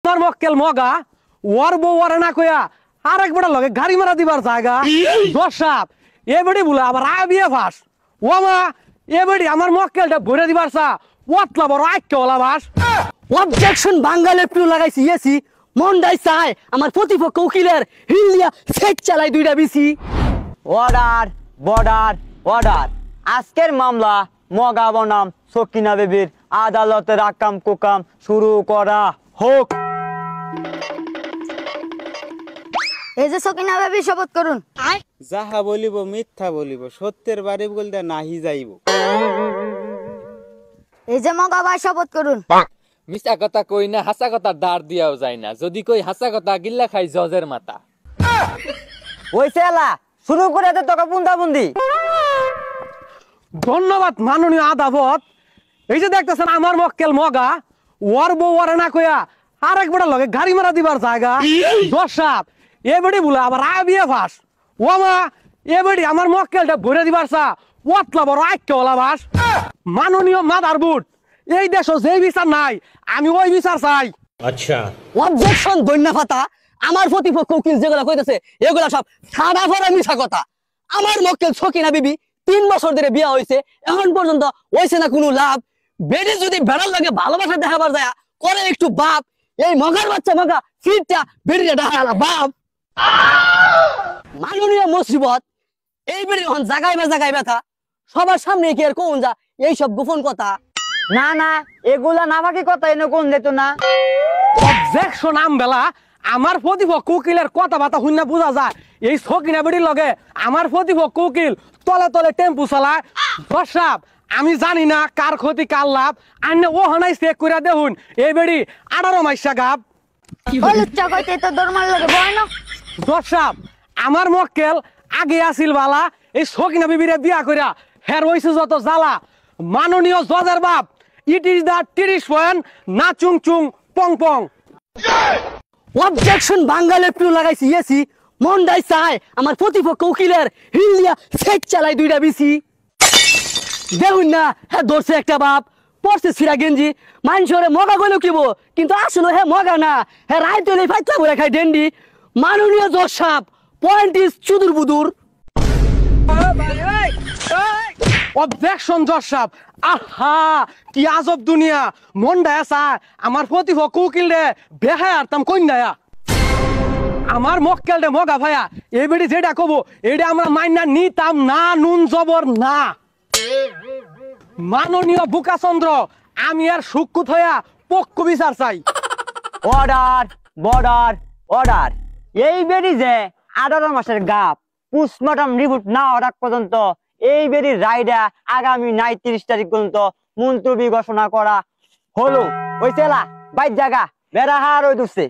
আমার মক্কেল মগা ওর বউ ওরে না কইয়া আরেক বেটার লগে গাড়ি মারা দিবার জায়গা দশ সাপ এ বেড়ি বলে আবার আয় বিয়ে ফাঁস ও মা এ বেড়ি আমার মক্কেলটা ভরে দিবার চা ওতলা বড় আইকে ওলা বাস অবজেকশন বাঙালি প্রিয় লাগাইছি এসি মন্ডাই চাই আমার প্রতিপক্ষ উকিলের হিলিয়া সেট চালাই দুইটা বিসি অর্ডার বর্ডার অর্ডার আজকের মামলা মগা বনাম সকিনা বেবির আদালতের আকাম কুকাম শুরু করা হোক। এই যে সকিনা বেবি শপথ করুন। যাহা বলিব মিথ্যা বলিব সত্যের বাড়ি বলতে নাহি যাইব। এই যে মগা ভাই শপথ করুন। মিছা কথা কই না হাসা কথা দাঁড় দিয়াও যায় না যদি কই হাসা কথা গিল্লা খাই জজের মাথা। ওই সেলা শুরু করে দে তোকে বুন্দাবুন্দি। ধন্যবাদ মাননীয় আদালত। এই যে দেখতেছেন আমার মক্কেল মগা ওর বউ ওরে না কইয়া আরেক বেটার লগে গাড়ি মারা দিবার জায়গা দশ সাপ এ বেড়ি বলে আবার আয় বিয়ে ফাঁস ও মা এ বেড়ি আমার মক্কেলটা ভরে দিবার চা ওতলা বড় আইকে ওলা বাস মাননীয় মাদার বুট এই দেশ যে বিচার নাই আমি ওই বিচার চাই। আচ্ছা অবজেকশন দৈন্য ফাতা আমার প্রতিপক্ষ উকিল যেগুলা কইতেছে এগুলা সব সাদা ভরা মিছা কথা। আমার মক্কেল সকিনা বিবি 3 বছর ধরে বিয়া হইছে এখন পর্যন্ত হইছে না কোনো লাভ। বেডি যদি বেড়ার লাগে ভালোবাসা দেখাবার যায় করে একটু বাপ এই মগার বাচ্চা মগা ফিরটা বেডিটা দেখালা বাপ। মাননীয় মুসিবত এই বেডি এখন জাগাইবা ব্যথা সবার সামনে কি আর কোন যা এই সব গোপন কথা না না এগুলা নামাকি কথা এনে কোন যেত না। অবজেকশন আমবেলা আমার প্রতিপক্ষ উকিলের কথাবার্তা শুনে বোঝা যায় এই সকিনা বেড়ির লগে আমার প্রতিপক্ষ উকিল তলে তলে টেম্পু চালায় দশ সাপ আমি জানি না কার ক্ষতি কার লাভ আইনে ও হানাই চেক করে দেখুন এই বেড়ি 18 মাইসা গাব হলুচ্চা কইতে তো দরমার লাগে বয় না দশ সাপ আমার মক্কেল আগে আসিল বালা এই সকিনা বিবিরে বিয়া কইরা হের হইছে যত জ্বালা মাননীয় জজের বাপ ইট ইজ দা 30 পয়েন্ট না চুং চুং পং পং। অবজেকশন বাঙালি প্রিয় লাগাইছি এসি মন্ডাই চাই আমার প্রতিপক্ষ উকিলের হিলিয়া সেট চালাই দুইটা বিসি দেখুন না হ্যাঁ ধরছে একটা বাপ পড়ছে সিরা গেঞ্জি মানুষরে মগা গেলেও কিব কিন্তু আসলে হ্যাঁ মগা না হ্যাঁ রায় তৈরি ফাইটলা বলে খাই ডেন্ডি। মাননীয় জজ সাহেব পয়েন্ট ইজ চুদুর বুদুর। অবজেকশন জজ সাহেব আহা কি আজব দুনিয়া মন্ডায় আসা আমার প্রতিপক্ষ উকিল রে বেহায় আরতাম কন্যা আমার মক্কেল রে মগা ভাইয়া এই বেড়ি যেটা কব এটা আমরা মাইনা নিতাম না নুন জবর না। মাননীয় বুকাচন্দ্র আমি আর সুকুত হইয়া পক্ষ বিচার চাই। অর্ডার বর্ডার অর্ডার এই বেরি যে 18 মাসের গাপ পোস্টমর্টম রিপোর্ট না হওয়ার পর্যন্ত এই বেরির রায়টা আগামী 29 তারিখ পর্যন্ত মুলতবি ঘোষণা করা হলো। ওই সেলা বাইর জায়গা বেড়া হার ওই দুসে